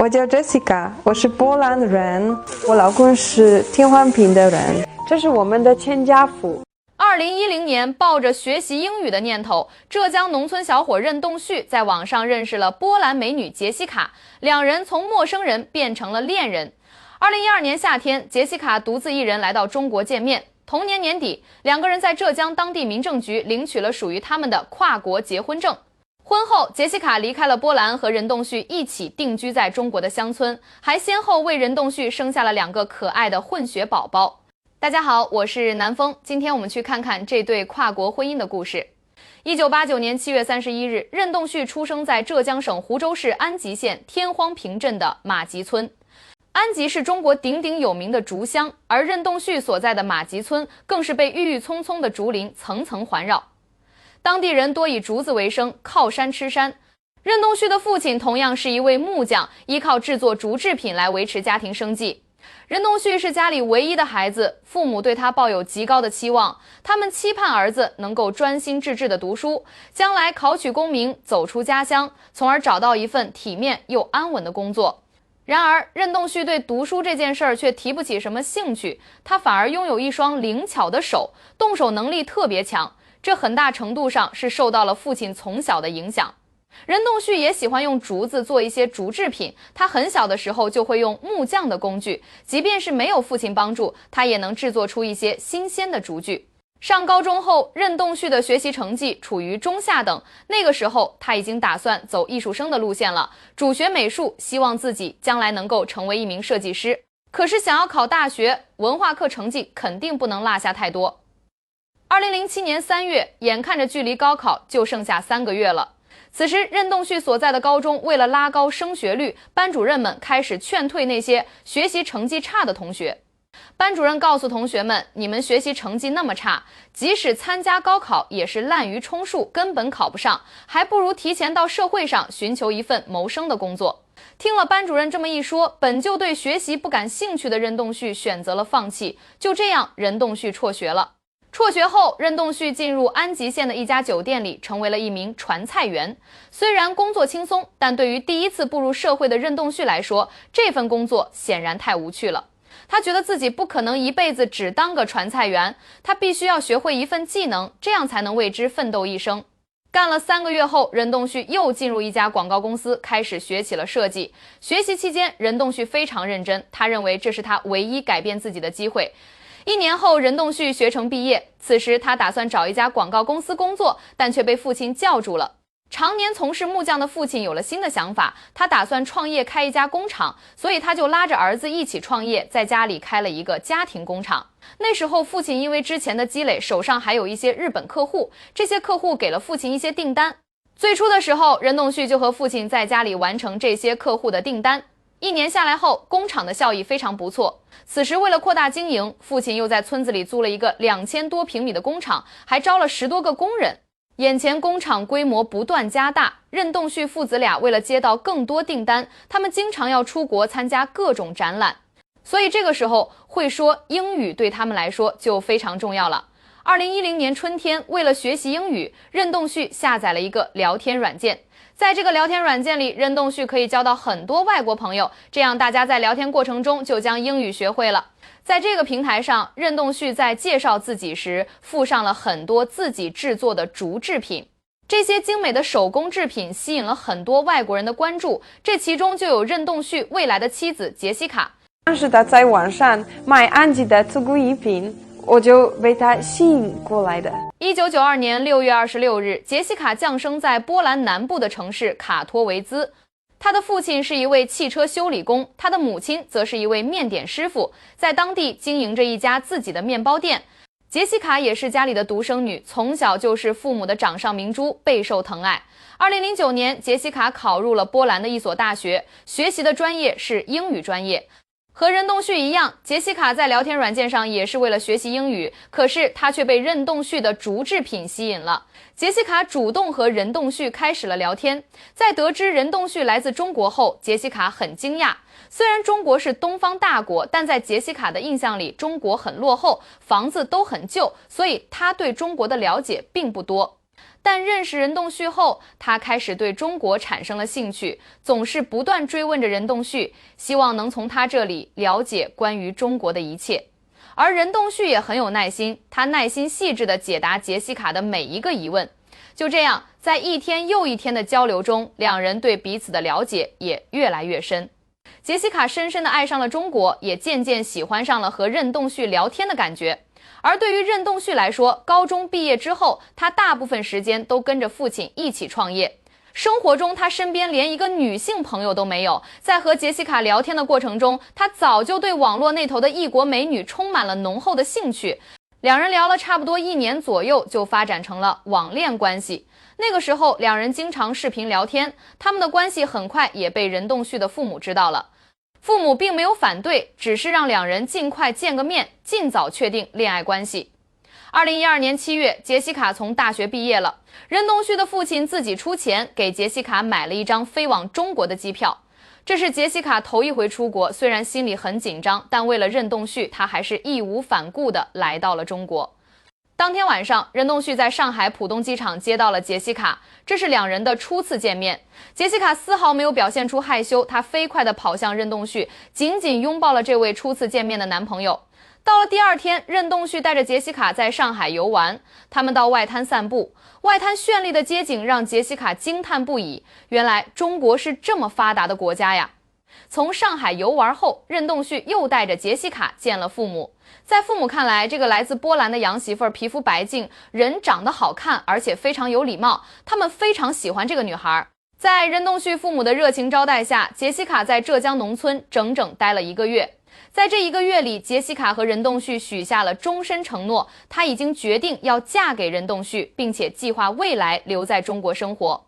我叫 Jessica， 我是波兰人，我老公是天花屏的人，这是我们的全家福。2010年，抱着学习英语的念头，浙江农村小伙任栋旭在网上认识了波兰美女杰西卡，两人从陌生人变成了恋人。2012年夏天，杰西卡独自一人来到中国见面。同年年底，两个人在浙江当地民政局领取了属于他们的跨国结婚证。婚后，杰西卡离开了波兰，和任栋旭一起定居在中国的乡村，还先后为任栋旭生下了2个可爱的混血宝宝。大家好，我是南风，今天我们去看看这对跨国婚姻的故事。1989年7月31日，任栋旭出生在浙江省湖州市安吉县天荒坪镇的马集村。安吉是中国鼎鼎有名的竹乡，而任栋旭所在的马集村更是被郁郁葱葱的竹林层层环绕。当地人多以竹子为生，靠山吃山。任栋旭的父亲同样是一位木匠，依靠制作竹制品来维持家庭生计。任栋旭是家里唯一的孩子，父母对他抱有极高的期望，他们期盼儿子能够专心致志地读书，将来考取功名，走出家乡，从而找到一份体面又安稳的工作。然而，任栋旭对读书这件事儿却提不起什么兴趣，他反而拥有一双灵巧的手，动手能力特别强，这很大程度上是受到了父亲从小的影响。任栋旭也喜欢用竹子做一些竹制品，他很小的时候就会用木匠的工具，即便是没有父亲帮助，他也能制作出一些新鲜的竹具。上高中后，任栋旭的学习成绩处于中下等，那个时候他已经打算走艺术生的路线了，主学美术，希望自己将来能够成为一名设计师。可是想要考大学，文化课成绩肯定不能落下太多。2007年3月，眼看着距离高考就剩下3个月了。此时，任栋旭所在的高中为了拉高升学率，班主任们开始劝退那些学习成绩差的同学。班主任告诉同学们，你们学习成绩那么差，即使参加高考也是滥竽充数，根本考不上，还不如提前到社会上寻求一份谋生的工作。听了班主任这么一说，本就对学习不感兴趣的任栋旭选择了放弃，就这样，任栋旭辍学了。辍学后，任栋旭进入安吉县的一家酒店里，成为了一名传菜员。虽然工作轻松，但对于第一次步入社会的任栋旭来说，这份工作显然太无趣了。他觉得自己不可能一辈子只当个传菜员，他必须要学会一份技能，这样才能为之奋斗一生。干了3个月后，任栋旭又进入一家广告公司，开始学起了设计。学习期间，任栋旭非常认真，他认为这是他唯一改变自己的机会。1年后，任栋旭学成毕业，此时他打算找一家广告公司工作，但却被父亲叫住了。常年从事木匠的父亲有了新的想法，他打算创业开一家工厂，所以他就拉着儿子一起创业，在家里开了一个家庭工厂。那时候父亲因为之前的积累，手上还有一些日本客户，这些客户给了父亲一些订单。最初的时候，任栋旭就和父亲在家里完成这些客户的订单。1年下来后，工厂的效益非常不错。此时为了扩大经营，父亲又在村子里租了一个2000多平米的工厂，还招了10多个工人。眼前工厂规模不断加大，任栋旭父子俩为了接到更多订单，他们经常要出国参加各种展览。所以这个时候，会说英语对他们来说就非常重要了。2010年春天，为了学习英语，任栋旭下载了一个聊天软件。在这个聊天软件里，任栋旭可以交到很多外国朋友，这样大家在聊天过程中就将英语学会了。在这个平台上，任栋旭在介绍自己时附上了很多自己制作的竹制品。这些精美的手工制品吸引了很多外国人的关注，这其中就有任栋旭未来的妻子杰西卡。当时他在网上卖安吉的手工艺品，我就被他吸引过来的。1992年6月26日，杰西卡降生在波兰南部的城市卡托维兹。他的父亲是一位汽车修理工，他的母亲则是一位面点师傅，在当地经营着一家自己的面包店。杰西卡也是家里的独生女，从小就是父母的掌上明珠，备受疼爱。2009年，杰西卡考入了波兰的一所大学，学习的专业是英语专业。和任栋旭一样，杰西卡在聊天软件上也是为了学习英语，可是她却被任栋旭的竹制品吸引了。杰西卡主动和任栋旭开始了聊天。在得知任栋旭来自中国后，杰西卡很惊讶。虽然中国是东方大国，但在杰西卡的印象里，中国很落后，房子都很旧，所以她对中国的了解并不多。但认识任栋旭后，他开始对中国产生了兴趣，总是不断追问着任栋旭，希望能从他这里了解关于中国的一切。而任栋旭也很有耐心，他耐心细致地解答杰西卡的每一个疑问。就这样，在一天又一天的交流中，两人对彼此的了解也越来越深。杰西卡深深地爱上了中国，也渐渐喜欢上了和任栋旭聊天的感觉。而对于任栋旭来说，高中毕业之后，他大部分时间都跟着父亲一起创业。生活中，他身边连一个女性朋友都没有。在和杰西卡聊天的过程中，他早就对网络那头的异国美女充满了浓厚的兴趣。两人聊了差不多1年左右，就发展成了网恋关系。那个时候，两人经常视频聊天，他们的关系很快也被任栋旭的父母知道了。父母并没有反对，只是让两人尽快见个面，尽早确定恋爱关系。2012年7月，杰西卡从大学毕业了，任栋旭的父亲自己出钱给杰西卡买了一张飞往中国的机票。这是杰西卡头一回出国，虽然心里很紧张，但为了任栋旭，她还是义无反顾地来到了中国。当天晚上，任栋旭在上海浦东机场接到了杰西卡，这是两人的初次见面。杰西卡丝毫没有表现出害羞，她飞快地跑向任栋旭，紧紧拥抱了这位初次见面的男朋友。到了第2天，任栋旭带着杰西卡在上海游玩，他们到外滩散步。外滩绚丽的街景让杰西卡惊叹不已，原来中国是这么发达的国家呀！从上海游玩后，任栋旭又带着杰西卡见了父母。在父母看来，这个来自波兰的洋媳妇皮肤白净，人长得好看，而且非常有礼貌，他们非常喜欢这个女孩。在任栋旭父母的热情招待下，杰西卡在浙江农村整整待了1个月。在这1个月里，杰西卡和任栋旭许下了终身承诺，她已经决定要嫁给任栋旭，并且计划未来留在中国生活。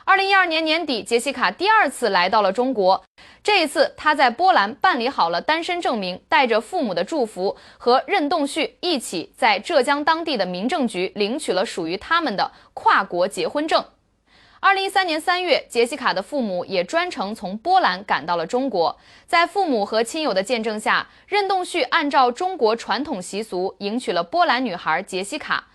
2012年年底，杰西卡第2次来到了中国。这一次，她在波兰办理好了单身证明，带着父母的祝福，和任栋旭一起在浙江当地的民政局领取了属于他们的跨国结婚证。2013年3月，杰西卡的父母也专程从波兰赶到了中国。在父母和亲友的见证下，任栋旭按照中国传统习俗迎娶了波兰女孩杰西卡。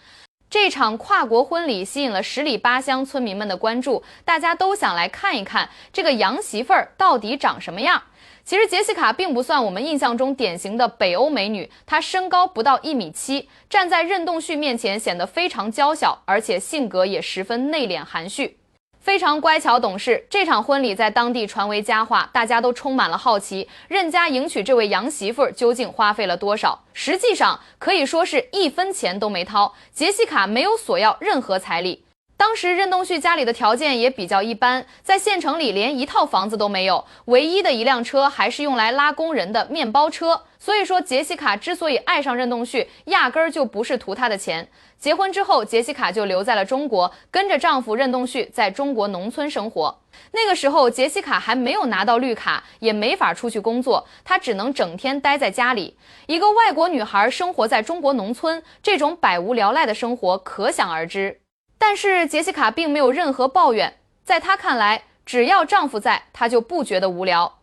这场跨国婚礼吸引了10里8乡村民们的关注，大家都想来看一看这个洋媳妇儿到底长什么样。其实杰西卡并不算我们印象中典型的北欧美女，她身高不到1.7米，站在任栋旭面前显得非常娇小，而且性格也十分内敛含蓄。非常乖巧懂事，这场婚礼在当地传为佳话，大家都充满了好奇，任家迎娶这位洋媳妇究竟花费了多少？实际上可以说是1分钱都没掏，杰西卡没有索要任何彩礼。当时任栋旭家里的条件也比较一般，在县城里连1套房子都没有，唯一的一辆车还是用来拉工人的面包车。所以说杰西卡之所以爱上任栋旭，压根儿就不是图他的钱。结婚之后，杰西卡就留在了中国，跟着丈夫任栋旭在中国农村生活。那个时候杰西卡还没有拿到绿卡，也没法出去工作，她只能整天待在家里。一个外国女孩生活在中国农村，这种百无聊赖的生活可想而知。但是杰西卡并没有任何抱怨，在她看来，只要丈夫在，她就不觉得无聊。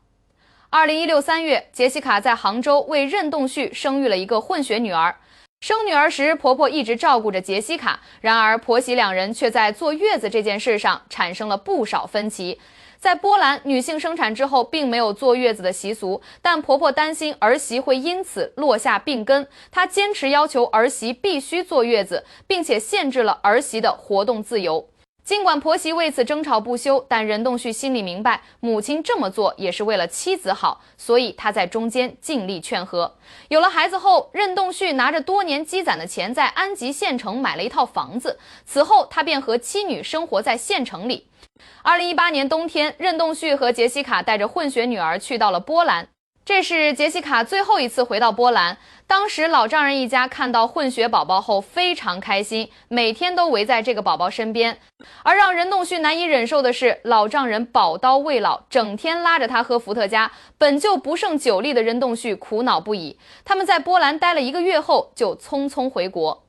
2016 3月，杰西卡在杭州为任栋旭生育了一个混血女儿。生女儿时，婆婆一直照顾着杰西卡，然而婆媳两人却在坐月子这件事上产生了不少分歧。在波兰，女性生产之后并没有坐月子的习俗，但婆婆担心儿媳会因此落下病根，她坚持要求儿媳必须坐月子，并且限制了儿媳的活动自由。尽管婆媳为此争吵不休，但任栋旭心里明白，母亲这么做也是为了妻子好，所以他在中间尽力劝和。有了孩子后，任栋旭拿着多年积攒的钱，在安吉县城买了一套房子。此后，他便和妻女生活在县城里。2018年冬天，任栋旭和杰西卡带着混血女儿去到了波兰。这是杰西卡最后一次回到波兰。当时老丈人一家看到混血宝宝后非常开心，每天都围在这个宝宝身边。而让任栋旭难以忍受的是，老丈人宝刀未老，整天拉着他喝伏特加，本就不胜酒力的任栋旭苦恼不已。他们在波兰待了1个月后就匆匆回国。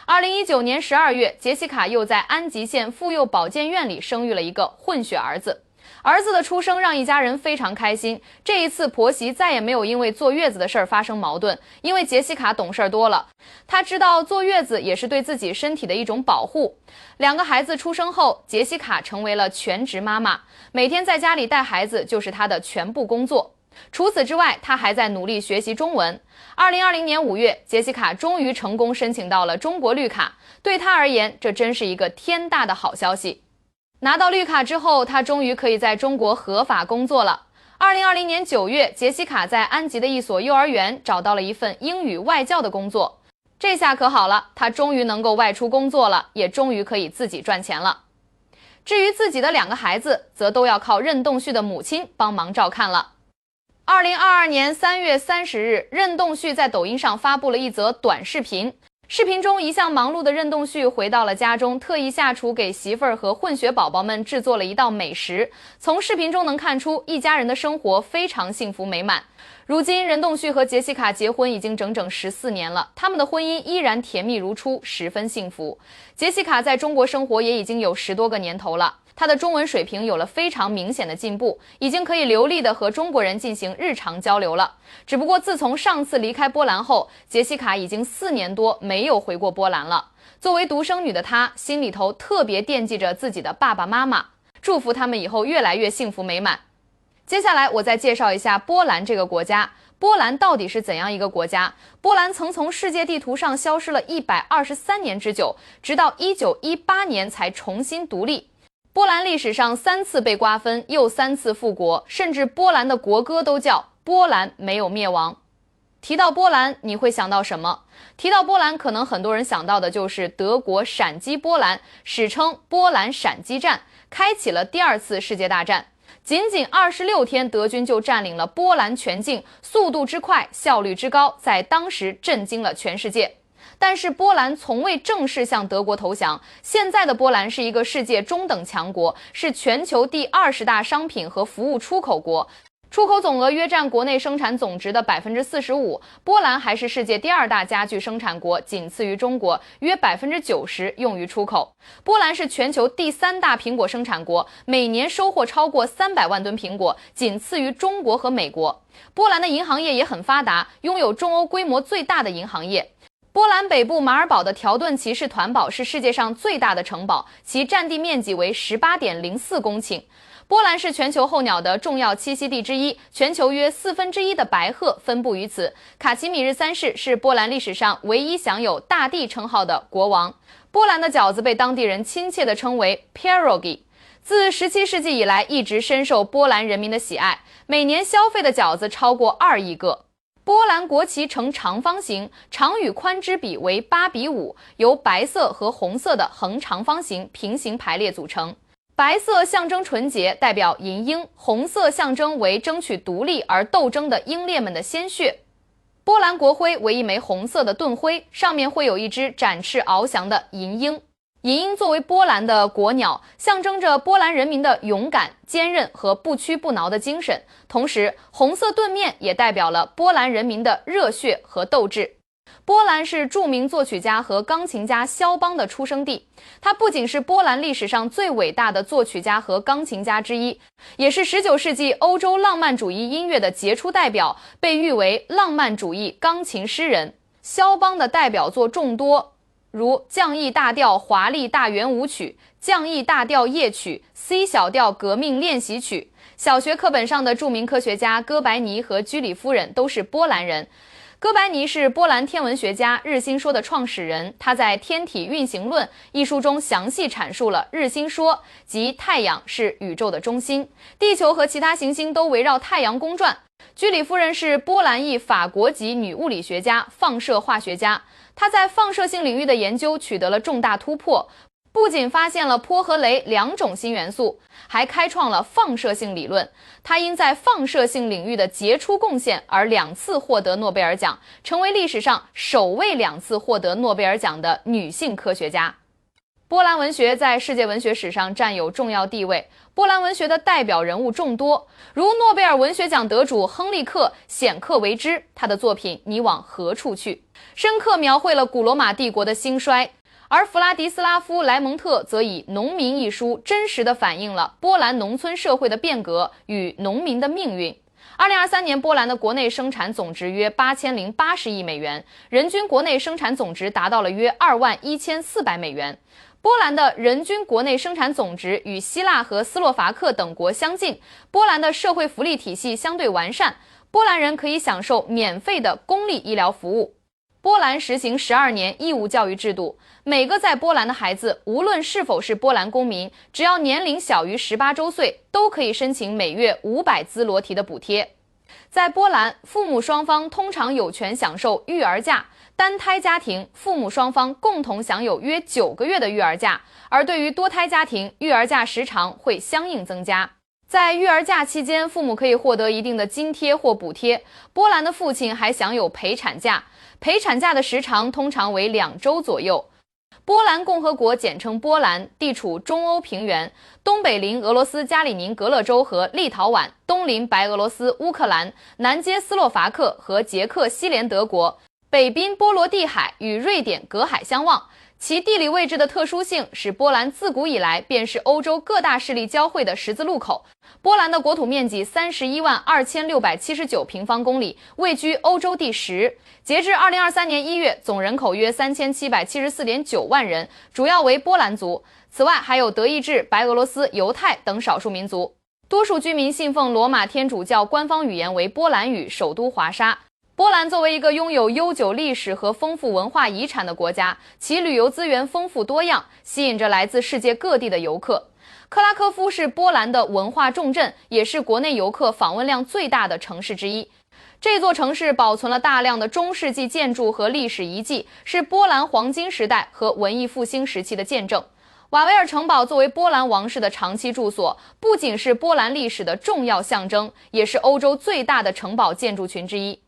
2019年12月，杰西卡又在安吉县妇幼保健院里生育了一个混血儿子。儿子的出生让一家人非常开心。这一次，婆媳再也没有因为坐月子的事儿发生矛盾，因为杰西卡懂事多了，她知道坐月子也是对自己身体的一种保护。2个孩子出生后，杰西卡成为了全职妈妈，每天在家里带孩子就是她的全部工作。除此之外，她还在努力学习中文。2020年5月，杰西卡终于成功申请到了中国绿卡，对她而言，这真是一个天大的好消息。拿到绿卡之后，她终于可以在中国合法工作了。2020年9月，杰西卡在安吉的一所幼儿园找到了一份英语外教的工作。这下可好了，她终于能够外出工作了，也终于可以自己赚钱了。至于自己的2个孩子，则都要靠任栋旭的母亲帮忙照看了。2022年3月30日，任栋旭在抖音上发布了一则短视频。视频中，一向忙碌的任栋旭回到了家中，特意下厨给媳妇儿和混血宝宝们制作了一道美食。从视频中能看出，一家人的生活非常幸福美满。如今，任栋旭和杰西卡结婚已经整整14年了，他们的婚姻依然甜蜜如初，十分幸福。杰西卡在中国生活也已经有10多个年头了，她的中文水平有了非常明显的进步，已经可以流利地和中国人进行日常交流了。只不过自从上次离开波兰后，杰西卡已经4年多没有回过波兰了。作为独生女的她，心里头特别惦记着自己的爸爸妈妈，祝福他们以后越来越幸福美满。接下来我再介绍一下波兰这个国家。波兰到底是怎样一个国家？波兰曾从世界地图上消失了123年之久，直到1918年才重新独立。波兰历史上3次被瓜分，又3次复国，甚至波兰的国歌都叫波兰没有灭亡。提到波兰，你会想到什么？提到波兰，可能很多人想到的就是德国闪击波兰，史称波兰闪击战，开启了第2次世界大战。仅仅26天，德军就占领了波兰全境，速度之快，效率之高，在当时震惊了全世界。但是波兰从未正式向德国投降。现在的波兰是一个世界中等强国，是全球第20大商品和服务出口国，出口总额约占国内生产总值的45%。波兰还是世界第2大家具生产国，仅次于中国，约90%用于出口。波兰是全球第3大苹果生产国，每年收获超过300万吨苹果，仅次于中国和美国。波兰的银行业也很发达，拥有中欧规模最大的银行业。波兰北部马尔堡的条顿骑士团堡是世界上最大的城堡，其占地面积为18.04公顷。波兰是全球候鸟的重要栖息地之一，全球约1/4的白鹤分布于此。卡奇米日3世是波兰历史上唯一享有大帝称号的国王。波兰的饺子被当地人亲切地称为 pierogi， 自17世纪以来一直深受波兰人民的喜爱，每年消费的饺子超过2亿个。波兰国旗呈长方形，长与宽之比为8:5，由白色和红色的横长方形平行排列组成。白色象征纯洁，代表银鹰；红色象征为争取独立而斗争的英烈们的鲜血。波兰国徽为一枚红色的盾徽，上面会有一只展翅翱翔的银鹰。银鹰作为波兰的国鸟，象征着波兰人民的勇敢、坚韧和不屈不挠的精神。同时，红色盾面也代表了波兰人民的热血和斗志。波兰是著名作曲家和钢琴家肖邦的出生地，他不仅是波兰历史上最伟大的作曲家和钢琴家之一，也是19世纪欧洲浪漫主义音乐的杰出代表，被誉为浪漫主义钢琴诗人。肖邦的代表作众多，如降 E 大调华丽大圆舞曲、降 E 大调夜曲、C 小调革命练习曲。小学课本上的著名科学家哥白尼和居里夫人都是波兰人。哥白尼是波兰天文学家、日心说的创始人，他在《天体运行论》一书中详细阐述了日心说，即太阳是宇宙的中心，地球和其他行星都围绕太阳公转。居里夫人是波兰裔法国籍女物理学家、放射化学家，她在放射性领域的研究取得了重大突破，不仅发现了钋和镭2种新元素，还开创了放射性理论。她因在放射性领域的杰出贡献而2次获得诺贝尔奖，成为历史上首位2次获得诺贝尔奖的女性科学家。波兰文学在世界文学史上占有重要地位，波兰文学的代表人物众多，如诺贝尔文学奖得主亨利克显克维之，他的作品《你往何处去》深刻描绘了古罗马帝国的兴衰。而弗拉迪斯拉夫·莱蒙特则以《农民》一书真实地反映了波兰农村社会的变革与农民的命运。2023年，波兰的国内生产总值约8080亿美元，人均国内生产总值达到了约21400美元。波兰的人均国内生产总值与希腊和斯洛伐克等国相近，波兰的社会福利体系相对完善，波兰人可以享受免费的公立医疗服务。波兰实行12年义务教育制度，每个在波兰的孩子，无论是否是波兰公民，只要年龄小于18周岁，都可以申请每月500兹罗提的补贴。在波兰，父母双方通常有权享受育儿假，单胎家庭父母双方共同享有约9个月的育儿假，而对于多胎家庭，育儿假时长会相应增加。在育儿假期间，父母可以获得一定的津贴或补贴。波兰的父亲还享有陪产假，陪产假的时长通常为2周左右。波兰共和国简称波兰，地处中欧平原，东北邻俄罗斯加里宁格勒州和立陶宛，东邻白俄罗斯、乌克兰，南接斯洛伐克和捷克西联德国，北濒波罗的海，与瑞典隔海相望。其地理位置的特殊性使波兰自古以来便是欧洲各大势力交汇的十字路口。波兰的国土面积312679平方公里，位居欧洲第10。截至2023年1月，总人口约3774.9万人，主要为波兰族。此外，还有德意志、白俄罗斯、犹太等少数民族。多数居民信奉罗马天主教，官方语言为波兰语，首都华沙。波兰作为一个拥有悠久历史和丰富文化遗产的国家，其旅游资源丰富多样，吸引着来自世界各地的游客。克拉科夫是波兰的文化重镇，也是国内游客访问量最大的城市之一。这座城市保存了大量的中世纪建筑和历史遗迹，是波兰黄金时代和文艺复兴时期的见证。瓦维尔城堡作为波兰王室的长期住所，不仅是波兰历史的重要象征，也是欧洲最大的城堡建筑群之一。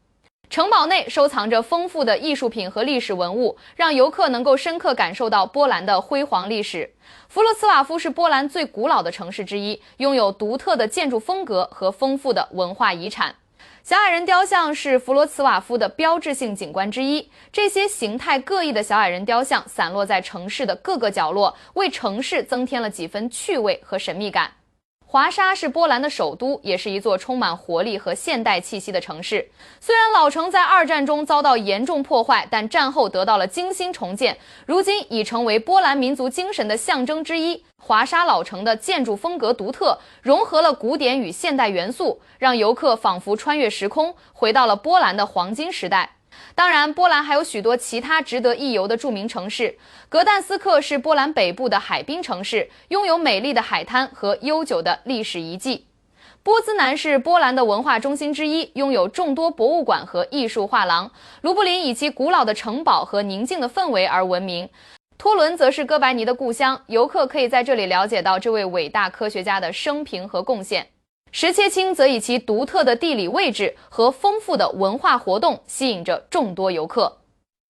城堡内收藏着丰富的艺术品和历史文物，让游客能够深刻感受到波兰的辉煌历史。弗罗茨瓦夫是波兰最古老的城市之一，拥有独特的建筑风格和丰富的文化遗产。小矮人雕像是弗罗茨瓦夫的标志性景观之一，这些形态各异的小矮人雕像散落在城市的各个角落，为城市增添了几分趣味和神秘感。华沙是波兰的首都，也是一座充满活力和现代气息的城市。虽然老城在2战中遭到严重破坏，但战后得到了精心重建，如今已成为波兰民族精神的象征之一。华沙老城的建筑风格独特，融合了古典与现代元素，让游客仿佛穿越时空，回到了波兰的黄金时代。当然，波兰还有许多其他值得一游的著名城市。格但斯克是波兰北部的海滨城市，拥有美丽的海滩和悠久的历史遗迹。波兹南是波兰的文化中心之一，拥有众多博物馆和艺术画廊。卢布林以其古老的城堡和宁静的氛围而闻名。托伦则是哥白尼的故乡，游客可以在这里了解到这位伟大科学家的生平和贡献。什切青则以其独特的地理位置和丰富的文化活动吸引着众多游客。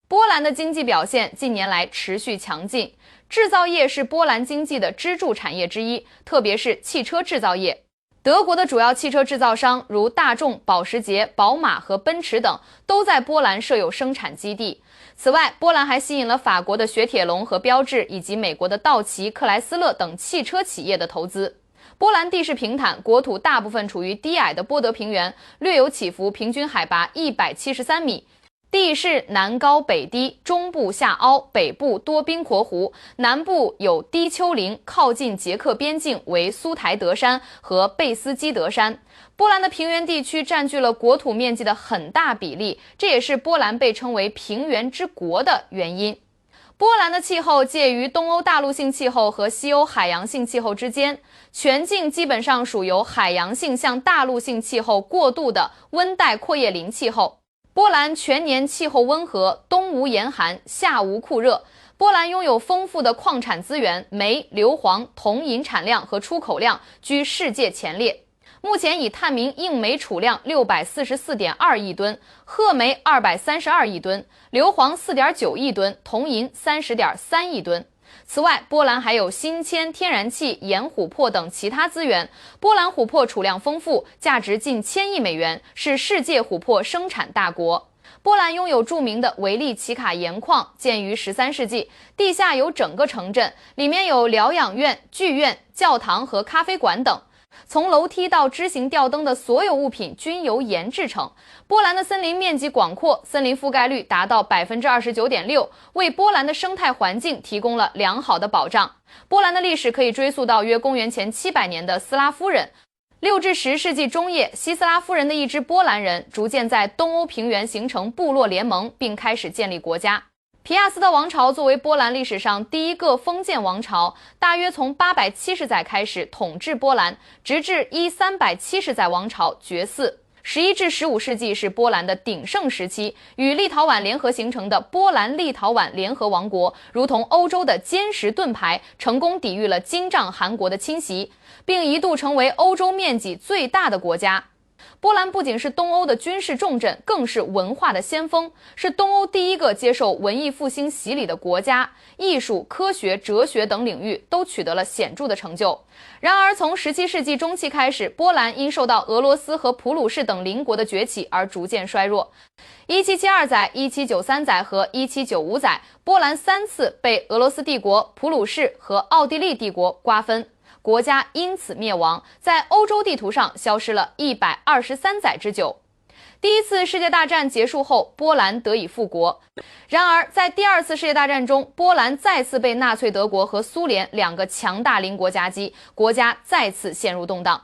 波兰的经济表现近年来持续强劲，制造业是波兰经济的支柱产业之一，特别是汽车制造业。德国的主要汽车制造商如大众、保时捷、宝马和奔驰等都在波兰设有生产基地。此外，波兰还吸引了法国的雪铁龙和标致，以及美国的道奇、克莱斯勒等汽车企业的投资。波兰地势平坦，国土大部分处于低矮的波德平原，略有起伏，平均海拔173米。地势南高北低，中部下凹，北部多冰河湖，南部有低丘陵，靠近捷克边境为苏台德山和贝斯基德山。波兰的平原地区占据了国土面积的很大比例，这也是波兰被称为平原之国的原因。波兰的气候介于东欧大陆性气候和西欧海洋性气候之间，全境基本上属由海洋性向大陆性气候过渡的温带阔叶林气候。波兰全年气候温和，冬无严寒，夏无酷热。波兰拥有丰富的矿产资源，煤、硫磺、铜、银产量和出口量居世界前列。目前以探明硬煤储量644.2亿吨，褐煤232亿吨，硫磺4.9亿吨，铜银30.3亿吨。此外，波兰还有新铅、天然气、盐琥珀等其他资源。波兰琥珀储量丰富，价值近1000亿美元，是世界琥珀生产大国。波兰拥有著名的维利奇卡盐矿，建于13世纪，地下有整个城镇，里面有疗养院、剧院、教堂和咖啡馆等。从楼梯到枝形吊灯的所有物品均由盐制成。波兰的森林面积广阔，森林覆盖率达到 29.6%， 为波兰的生态环境提供了良好的保障。波兰的历史可以追溯到约公元前700年的斯拉夫人。6至10世纪中叶，西斯拉夫人的一支波兰人逐渐在东欧平原形成部落联盟，并开始建立国家。皮亚斯特王朝作为波兰历史上第一个封建王朝，大约从870载开始统治波兰，直至1370载王朝绝嗣。11至15世纪是波兰的鼎盛时期，与立陶宛联合形成的波兰立陶宛联合王国，如同欧洲的坚实盾牌，成功抵御了金帐汗国的侵袭，并一度成为欧洲面积最大的国家。波兰不仅是东欧的军事重镇，更是文化的先锋，是东欧第一个接受文艺复兴洗礼的国家，艺术、科学、哲学等领域都取得了显著的成就。然而，从17世纪中期开始，波兰因受到俄罗斯和普鲁士等邻国的崛起而逐渐衰弱。1772载、1793载和1795载，波兰3次被俄罗斯帝国、普鲁士和奥地利帝国瓜分。国家因此灭亡，在欧洲地图上消失了123载之久。第一次世界大战结束后，波兰得以复国。然而，在第二次世界大战中，波兰再次被纳粹德国和苏联两个强大邻国夹击，国家再次陷入动荡。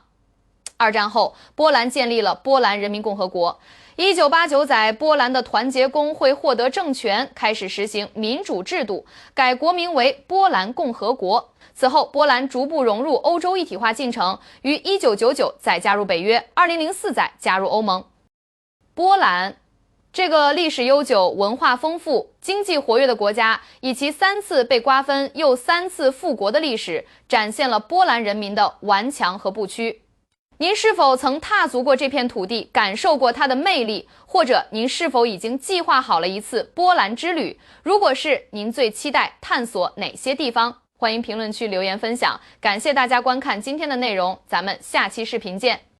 二战后，波兰建立了波兰人民共和国。1989载，波兰的团结工会获得政权，开始实行民主制度，改国名为波兰共和国。此后，波兰逐步融入欧洲一体化进程，于1999载加入北约，2004载加入欧盟。波兰这个历史悠久、文化丰富、经济活跃的国家，以其3次被瓜分又3次复国的历史，展现了波兰人民的顽强和不屈。您是否曾踏足过这片土地，感受过它的魅力？或者您是否已经计划好了一次波兰之旅？如果是，您最期待探索哪些地方？欢迎评论区留言分享。感谢大家观看今天的内容，咱们下期视频见。